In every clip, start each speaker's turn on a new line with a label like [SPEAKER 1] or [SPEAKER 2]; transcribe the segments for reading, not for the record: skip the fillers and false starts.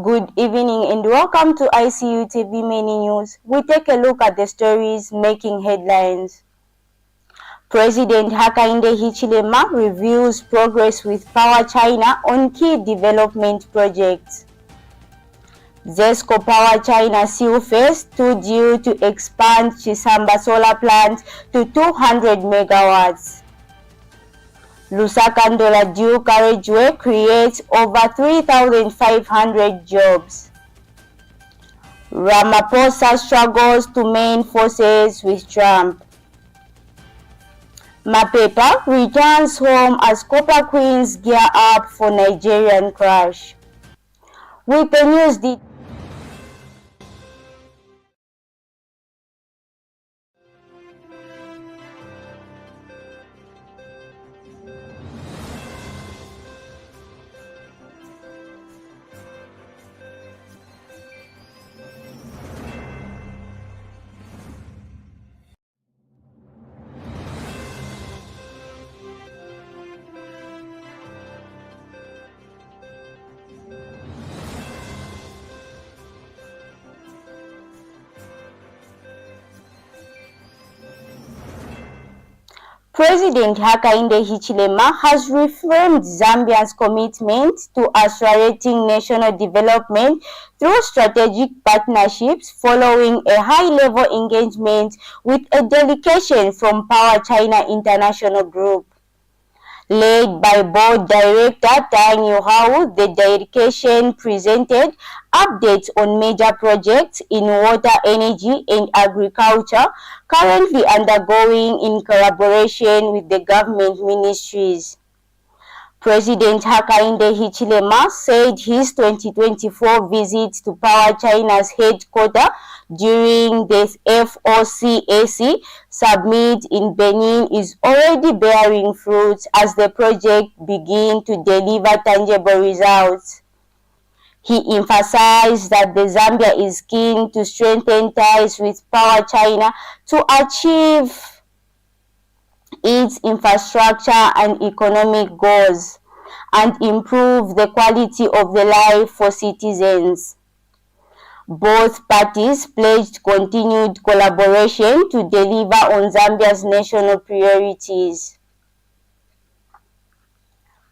[SPEAKER 1] Good evening and welcome to ICUTV Mini News. We take a look at the stories making headlines. President Hakainde Hichilema reviews progress with PowerChina on key development projects. ZESCO PowerChina seal phase 2 due to expand Chisamba solar plant to 200 megawatts. Lusaka-Ndola due Carriageway creates over 3,500 jobs. Ramaphosa struggles to main forces with Trump. Mapepa returns home as Copper Queens gear up for Nigerian crash. With the news President Hakainde Hichilema has reaffirmed Zambia's commitment to accelerating national development through strategic partnerships following a high-level engagement with a delegation from PowerChina International Group. Led by Board Director Tang Yuhao, the delegation presented updates on major projects in water, energy, and agriculture currently undergoing in collaboration with the government ministries. President Hakainde Hichilema said his 2024 visit to PowerChina's headquarters during the FOCAC summit in Benin is already bearing fruit as the project begins to deliver tangible results. He emphasized that the Zambia is keen to strengthen ties with PowerChina to achieve its infrastructure and economic goals and improve the quality of the life for citizens. Both parties pledged continued collaboration to deliver on Zambia's national priorities.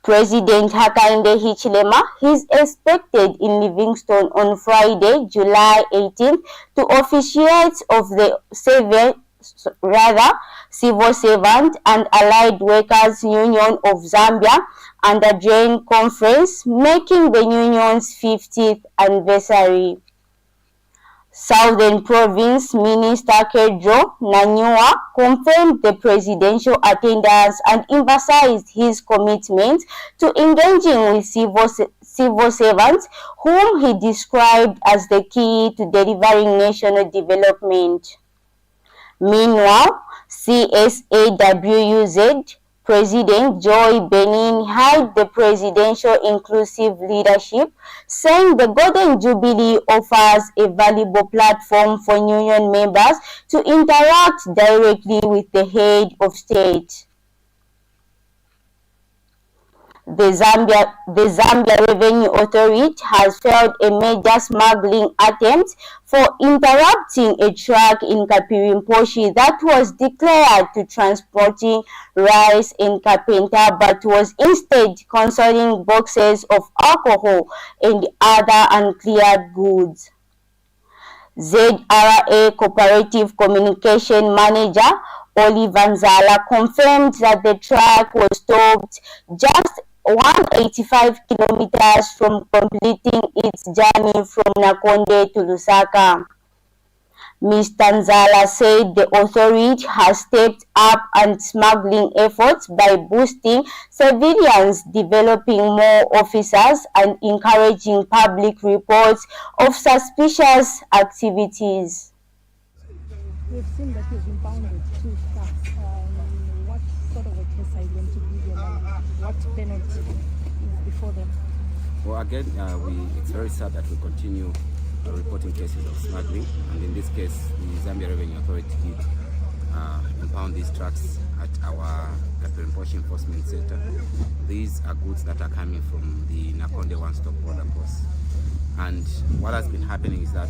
[SPEAKER 1] President Hakainde Hichilema is expected in Livingstone on Friday, July 18th, to officiate of the Civil Servant and Allied Workers Union of Zambia Underjoint Conference, making the union's 50th anniversary. Southern Province Minister Kedro Nanyua confirmed the presidential attendance and emphasized his commitment to engaging with civil servants, whom he described as the key to delivering national development. Meanwhile, CSAWUZ President Joy Benin hailed the presidential inclusive leadership, saying the Golden Jubilee offers a valuable platform for union members to interact directly with the head of state. The Zambia Revenue Authority has failed a major smuggling attempt for interrupting a truck in Kapirimposhi that was declared to transporting rice in Kapenta but was instead concerning boxes of alcohol and other uncleared goods. ZRA Cooperative Communication Manager Oliver Nzala confirmed that the truck was stopped just 185 kilometers from completing its journey from Nakonde to Lusaka. Mr. Nzala said the authority has stepped up anti-smuggling efforts by boosting surveillance, developing more officers, and encouraging public reports of suspicious activities.
[SPEAKER 2] We've seen that you've impounded 2 trucks. What sort of a case are you going to give them? What penalty is before them?
[SPEAKER 3] Well, again, it's very sad that we continue reporting cases of smuggling, and in this case, the Zambia Revenue Authority did impound these trucks at our Kapirimposhi Enforcement Center. These are goods that are coming from the Nakonde one-stop border post. And what has been happening is that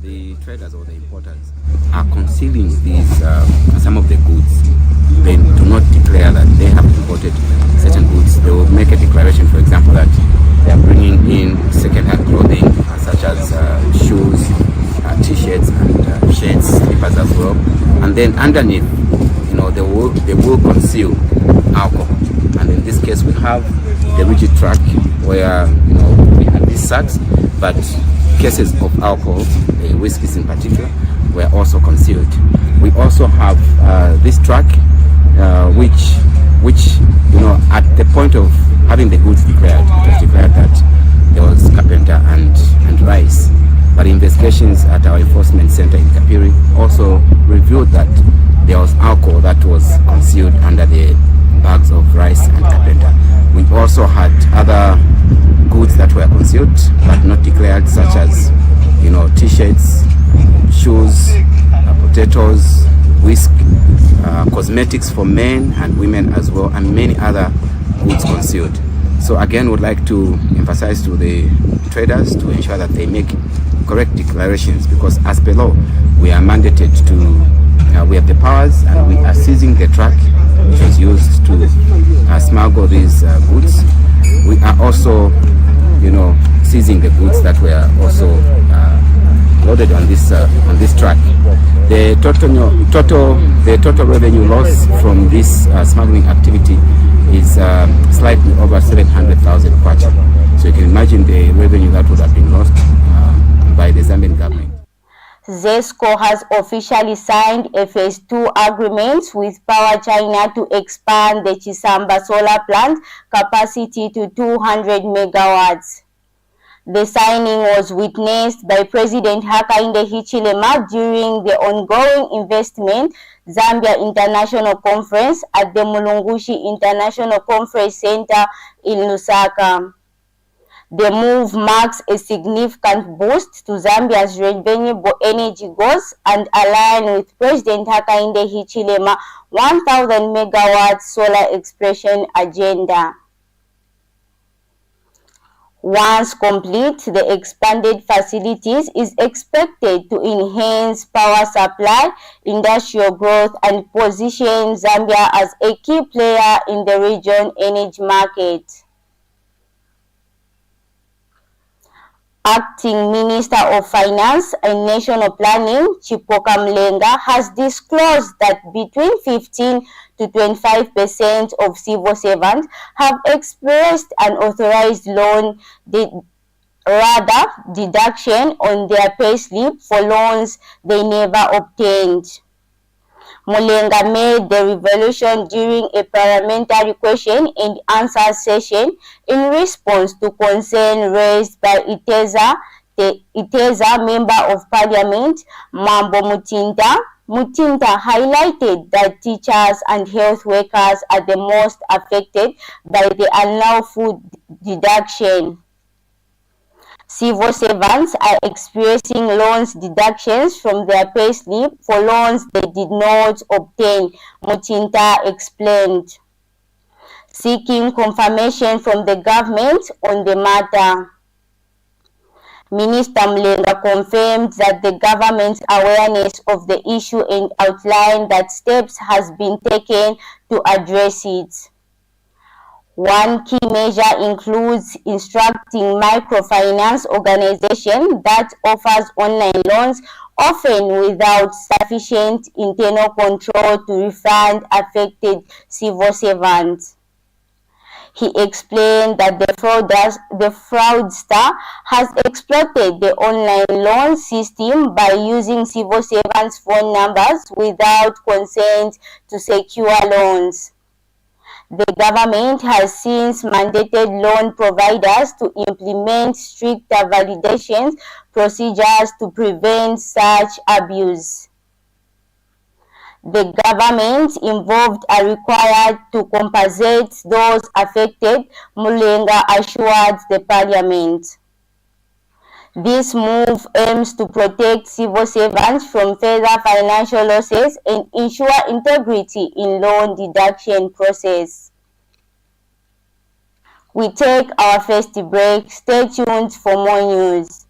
[SPEAKER 3] the traders or the importers are concealing these some of the goods. They do not declare that they have imported certain goods. They will make a declaration, for example, that they are bringing in second-hand clothing, such as shoes, t-shirts, and shirts, slippers as well. And then underneath, they will conceal alcohol. And in this case, we have the rigid track where we have these sacks, but cases of alcohol, whiskeys in particular, were also concealed. We also have this track, which at the point of having the goods declared, it was declared that there was carpenter and rice. But investigations at our enforcement center in Kapiri also revealed that there was alcohol that was concealed under the bags of rice and carpenter. We also had other goods that were concealed but not declared, such as t-shirts, shoes, potatoes, whisk, cosmetics for men and women as well, and many other goods concealed. So again, would like to emphasize to the traders to ensure that they make correct declarations, because as per law, we are mandated to, we have the powers, and we are seizing the truck which was used to smuggle these goods. We are also, seizing the goods that were also loaded on this truck. The total revenue loss from this smuggling activity is slightly over 700,000 kwacha. So you can imagine the revenue that would have been lost by the Zambian government.
[SPEAKER 1] ZESCO has officially signed a phase 2 agreement with PowerChina to expand the Chisamba solar plant capacity to 200 megawatts. The signing was witnessed by President Hakainde Hichilema during the ongoing Investment Zambia International Conference at the Mulungushi International Conference Center in Lusaka. The move marks a significant boost to Zambia's renewable energy goals and align with President Hakainde Hichilema 1,000 megawatt solar expansion agenda. Once complete, the expanded facilities is expected to enhance power supply, industrial growth, and position Zambia as a key player in the region energy market. Acting Minister of Finance and National Planning, Chipoka Mlenga, has disclosed that between 15 to 25% of civil servants have expressed an authorized loan deduction on their payslip for loans they never obtained. Mulenga made the revelation during a parliamentary question and answer session in response to concern raised by the Iteza Member of Parliament, Mambo Mutinta. Mutinta highlighted that teachers and health workers are the most affected by the unlawful deduction. Civil servants are experiencing loans deductions from their payslip for loans they did not obtain, Mutinta explained, seeking confirmation from the government on the matter. Minister Mlenga confirmed that the government's awareness of the issue and outlined that steps has been taken to address it. One key measure includes instructing microfinance organizations that offers online loans, often without sufficient internal control, to refund affected civil servants. He explained that the fraudster has exploited the online loan system by using civil servants' phone numbers without consent to secure loans. The government has since mandated loan providers to implement stricter validation procedures to prevent such abuse. The government involved are required to compensate those affected, Mulenga assured the parliament. This move aims to protect civil servants from further financial losses and ensure integrity in loan deduction process. We take our first break. Stay tuned for more news.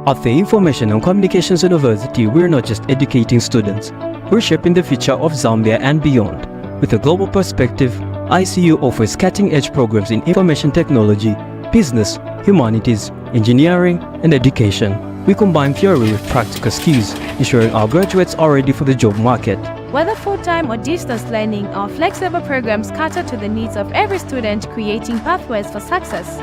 [SPEAKER 4] At the Information and Communications University, we're not just educating students, we're shaping the future of Zambia and beyond. With a global perspective, ICU offers cutting-edge programs in information technology, business, humanities, engineering, and education. We combine theory with practical skills, ensuring our graduates are ready for the job market.
[SPEAKER 5] Whether full-time or distance learning, our flexible programs cater to the needs of every student, creating pathways for success.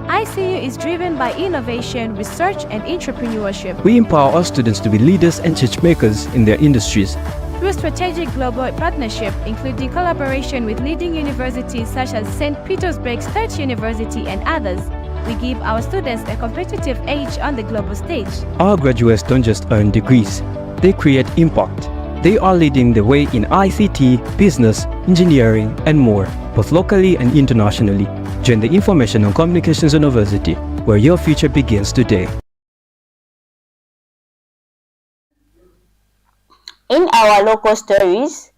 [SPEAKER 5] ICU is driven by innovation, research, and entrepreneurship.
[SPEAKER 4] We empower our students to be leaders and change makers in their industries.
[SPEAKER 5] Through strategic global partnership, including collaboration with leading universities such as St. Petersburg State University and others, we give our students a competitive edge on the global stage.
[SPEAKER 4] Our graduates don't just earn degrees, they create impact. They are leading the way in ICT, business, engineering, and more, both locally and internationally. Join the Information and Communications University, where your future begins today.
[SPEAKER 1] In our local stories,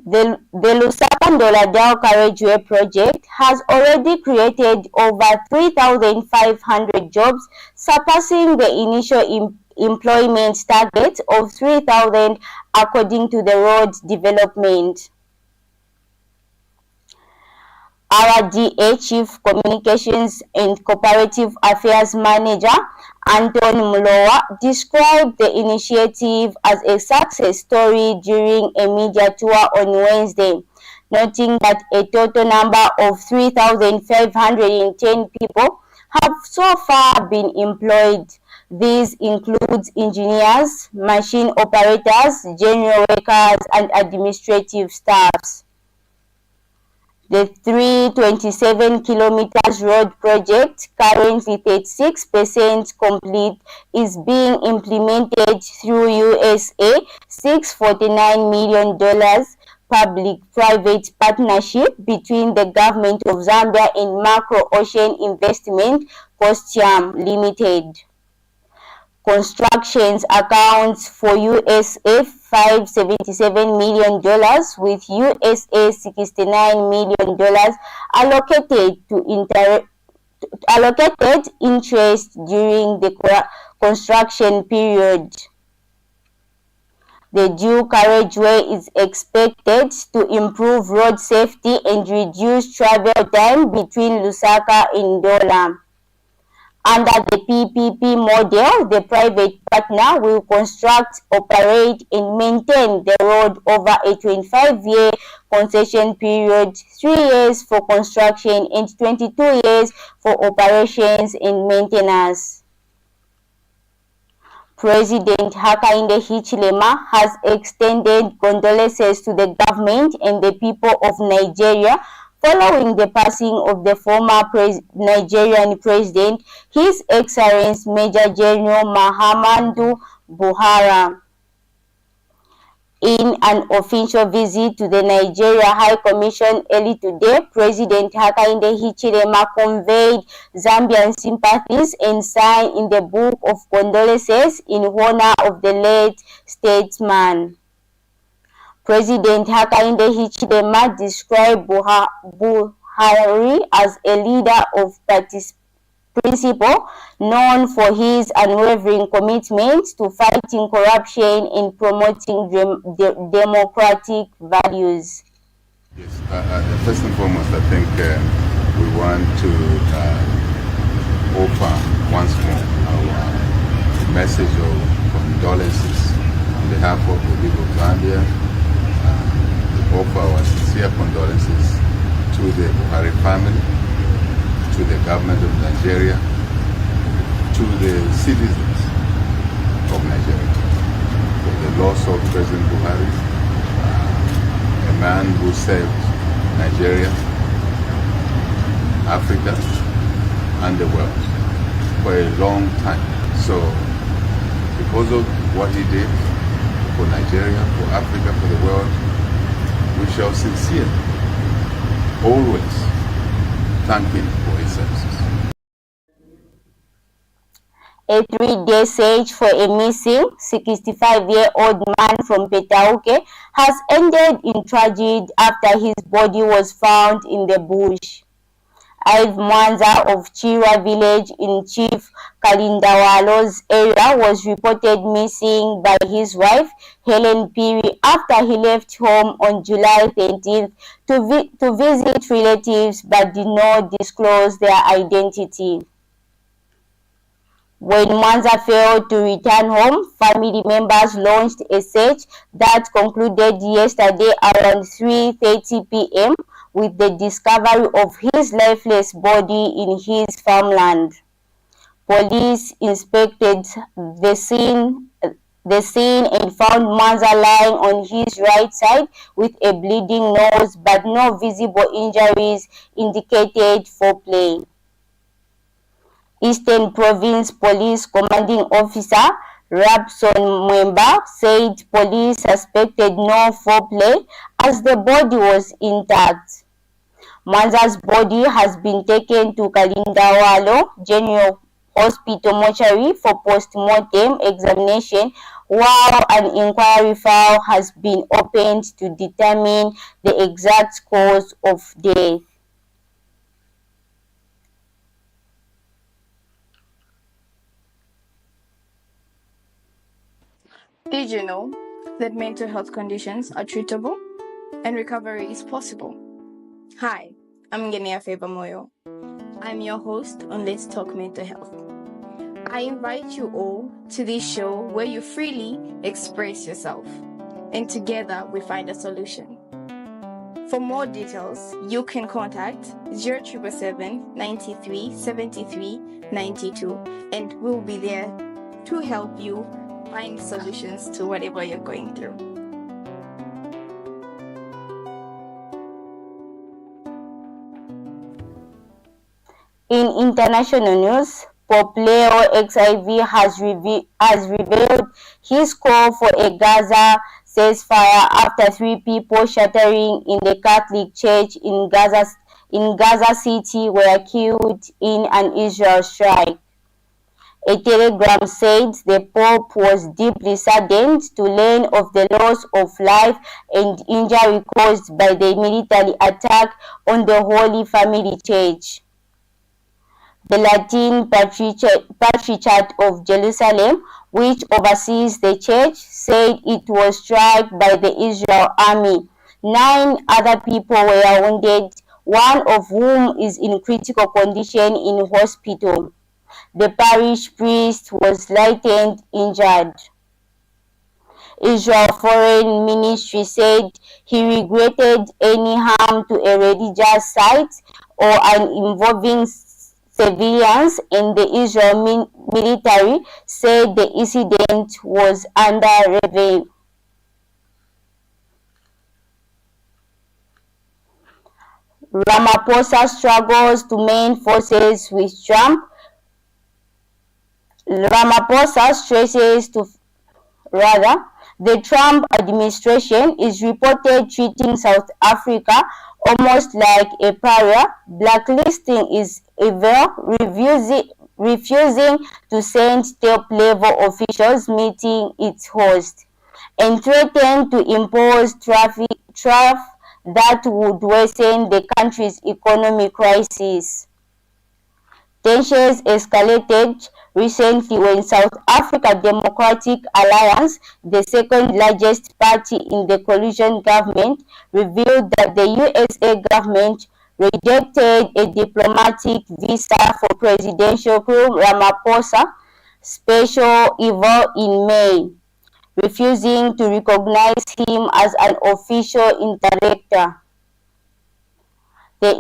[SPEAKER 1] the Lusaka-Ndola Carriageway project has already created over 3,500 jobs, surpassing the initial employment target of 3,000 according to the road development. Our DA Chief Communications and Cooperative Affairs Manager, Anton Mulowa, described the initiative as a success story during a media tour on Wednesday, noting that a total number of 3,510 people have so far been employed. These include engineers, machine operators, general workers, and administrative staffs. The 327 kilometers road project, currently 36% complete, is being implemented through USA $649 million public-private partnership between the government of Zambia and Macro Ocean Investment Consortium Limited. Constructions accounts for USA $577 million, with USA $69 million allocated interest during the construction period. The dual carriageway is expected to improve road safety and reduce travel time between Lusaka and Ndola. Under the PPP model, the private partner will construct, operate, and maintain the road over a 25-year concession period, 3 years for construction and 22 years for operations and maintenance. President Hakainde Hichilema has extended condolences to the government and the people of Nigeria following the passing of the former Nigerian president, His Excellency Major General Muhammadu Buhari. In an official visit to the Nigeria High Commission early today, President Hakainde Hichilema conveyed Zambian sympathies and signed in the book of condolences in honor of the late statesman. President Hakainde Hichilema described Buhari as a leader of principle, known for his unwavering commitment to fighting corruption and promoting democratic values.
[SPEAKER 6] Yes, first and foremost, I think we want to offer once more our message of condolences on behalf of the people of Zambia. Offer our sincere condolences to the Buhari family, to the government of Nigeria, to the citizens of Nigeria for the loss of President Buhari, a man who saved Nigeria, Africa, and the world for a long time. So, because of what he did for Nigeria, for Africa, for the world, we shall sincerely always thank him for his services.
[SPEAKER 1] A 3-day search for a missing 65-year-old man from Petauke has ended in tragedy after his body was found in the bush. Ive Mwanza of Chirwa village in Chief Kalindawalo's area was reported missing by his wife Helen Piri after he left home on July 13th to visit relatives but did not disclose their identity. When Mwanza failed to return home, family members launched a search that concluded yesterday around 3:30 p.m. with the discovery of his lifeless body in his farmland. Police inspected the scene and found Mwanza lying on his right side with a bleeding nose, but no visible injuries indicated foul play. Eastern Province Police Commanding Officer Rabson Mwemba said police suspected no foul play as the body was intact. Mwanza's body has been taken to Kalindawalo General Hospital mortuary for post-mortem examination, while an inquiry file has been opened to determine the exact cause of death.
[SPEAKER 7] Did you know that mental health conditions are treatable and recovery is possible? Hi, I'm Ngenia Febamoyo. I'm your host on Let's Talk Mental Health. I invite you all to this show where you freely express yourself and together we find a solution. For more details, you can contact 0777 93 73 92 and we'll be there to help you find solutions to whatever you're going through.
[SPEAKER 1] In international news, Pope Leo XIV has revealed his call for a Gaza ceasefire after 3 people shattering in the Catholic Church in Gaza City were killed in an Israel strike. A telegram said the Pope was deeply saddened to learn of the loss of life and injury caused by the military attack on the Holy Family Church. The Latin Patriarchate of Jerusalem, which oversees the church, said it was struck by the Israel army. 9 other people were wounded, one of whom is in critical condition in hospital. The parish priest was slightly injured. Israel Foreign Ministry said he regretted any harm to a religious site or an involving civilians, and the Israel military said the incident was under review. Ramaphosa struggles to main forces with Trump. Ramaphosa stresses the Trump administration is reported treating South Africa almost like a pariah, blacklisting Israel, refusing to send top-level officials meeting its host, and threatened to impose tariffs that would worsen the country's economic crisis. Tensions escalated recently when South Africa Democratic Alliance, the second largest party in the coalition government, revealed that the USA government rejected a diplomatic visa for presidential Cyril Ramaphosa special envoy in May, refusing to recognize him as an official interlocutor. The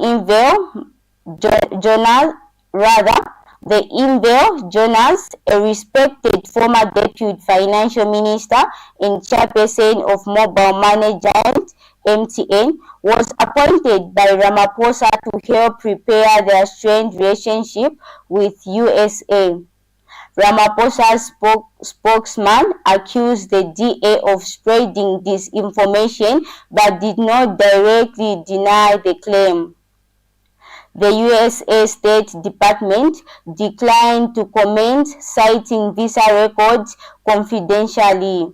[SPEAKER 1] envoy Jonas, a respected former deputy financial minister and chairperson of mobile money giant MTN, was appointed by Ramaphosa to help prepare their strained relationship with USA. Ramaphosa's spokesman accused the DA of spreading disinformation but did not directly deny the claim. The USA State Department declined to comment, citing visa records confidentially.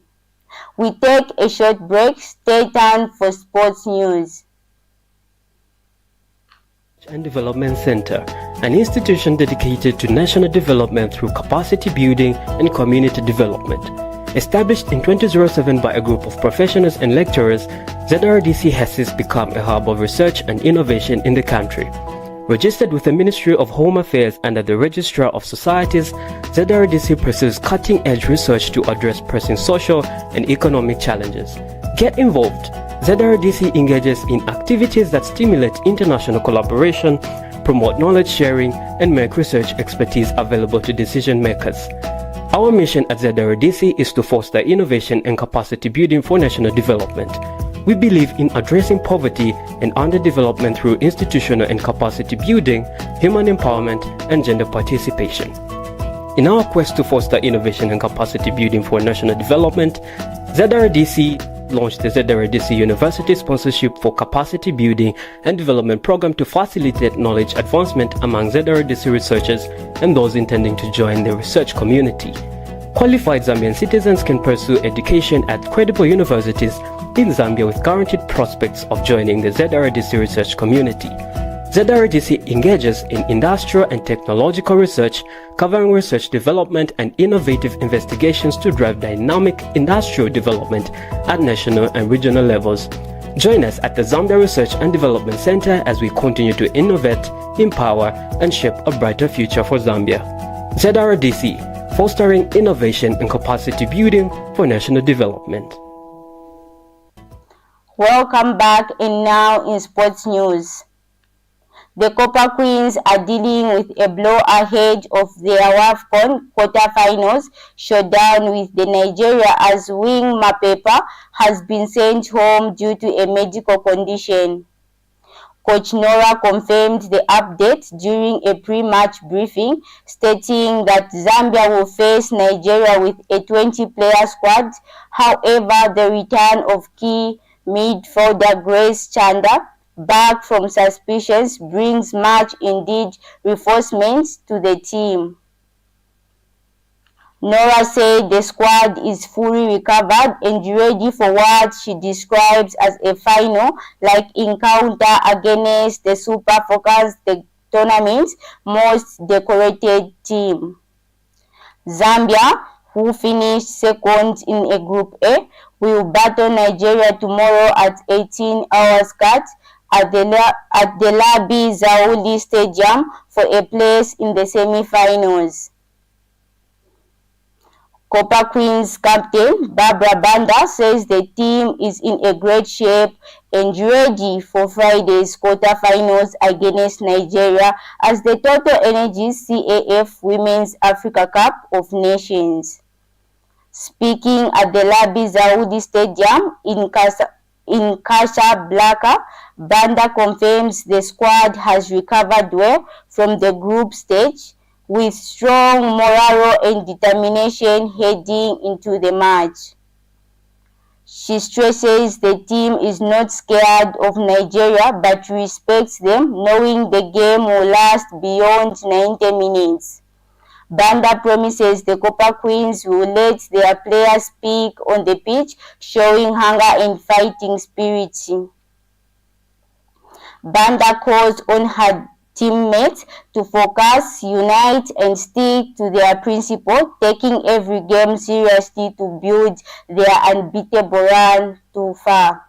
[SPEAKER 1] We take a short break. Stay tuned for sports news.
[SPEAKER 4] And Development Center, an institution dedicated to national development through capacity building and community development. Established in 2007 by a group of professionals and lecturers, ZRDC has since become a hub of research and innovation in the country. Registered with the Ministry of Home Affairs under the Registrar of Societies, ZRDC pursues cutting-edge research to address pressing social and economic challenges. Get involved. ZRDC engages in activities that stimulate international collaboration, promote knowledge sharing, and make research expertise available to decision makers. Our mission at ZRDC is to foster innovation and capacity building for national development. We believe in addressing poverty and underdevelopment through institutional and capacity building, human empowerment, and gender participation. In our quest to foster innovation and capacity building for national development, ZRDC launched the ZRDC University Sponsorship for Capacity Building and Development Program to facilitate knowledge advancement among ZRDC researchers and those intending to join the research community. Qualified Zambian citizens can pursue education at credible universities in Zambia with guaranteed prospects of joining the ZRDC research community. ZRDC engages in industrial and technological research, covering research development and innovative investigations to drive dynamic industrial development at national and regional levels. Join us at the Zambia Research and Development Center as we continue to innovate, empower, and shape a brighter future for Zambia. ZRDC, fostering innovation and capacity building for national development.
[SPEAKER 1] Welcome back, and now in sports news. The Copper Queens are dealing with a blow ahead of their WAFCON quarterfinals showdown with the Nigeria as wing Mapepa has been sent home due to a medical condition. Coach Nora confirmed the update during a pre-match briefing, stating that Zambia will face Nigeria with a 20-player squad. However, the return of key midfielder Grace Chanda back from suspicions brings much indeed reinforcements to the team. Nora said the squad is fully recovered and ready for what she describes as a final-like encounter against the super focused, the tournament's most decorated team. Zambia, who finished second in a Group A, will battle Nigeria tomorrow at 18 hours cut at the Labi Zauli Stadium for a place in the semi-finals. Copper Queens captain Barbara Banda says the team is in a great shape and ready for Friday's quarterfinals against Nigeria as the Total Energies CAF Women's Africa Cup of Nations. Speaking at the Labi Zaudi Stadium in Casablanca, Banda confirms the squad has recovered well from the group stage with strong morale and determination heading into the match. She stresses the team is not scared of Nigeria but respects them, knowing the game will last beyond 90 minutes. Banda promises the Copper Queens will let their players speak on the pitch, showing hunger and fighting spirit. Banda calls on her teammates to focus, unite, and stick to their principle, taking every game seriously to build their unbeatable run too far.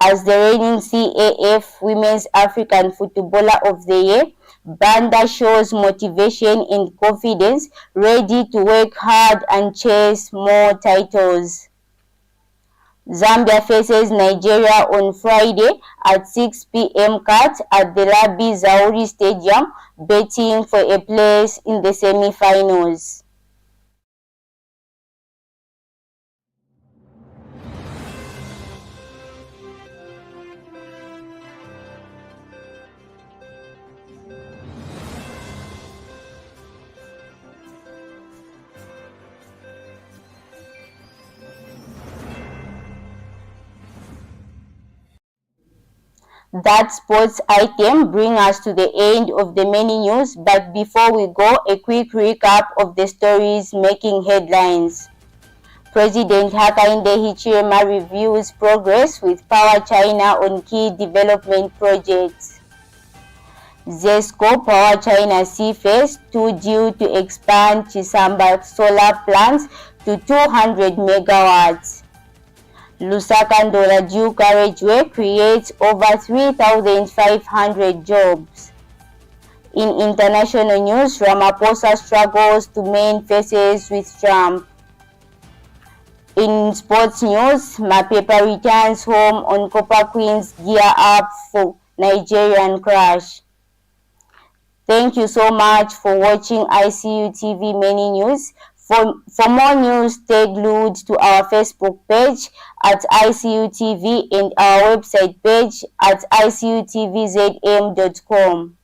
[SPEAKER 1] As the reigning CAF Women's African Footballer of the Year, Banda shows motivation and confidence, ready to work hard and chase more titles. Zambia faces Nigeria on Friday at 6 p.m. cut at the Labi Zauri Stadium, betting for a place in the semi-finals. That sports item brings us to the end of the many news, but before we go, a quick recap of the stories making headlines. President Hakainde Hichilema reviews progress with PowerChina on key development projects. ZESCO PowerChina Phase 2 due to expand Chisamba solar plants to 200 megawatts. Lusaka-Ndola due Carriageway creates over 3,500 jobs. In international news, Ramaphosa struggles to mend faces with Trump. In sports news, Mapepa returns home on Copper Queens gear up for Nigerian crash. Thank you so much for watching ICUTV Many News. For more news, stay glued to our Facebook page at ICUTV and our website page at ICUTVZM.com.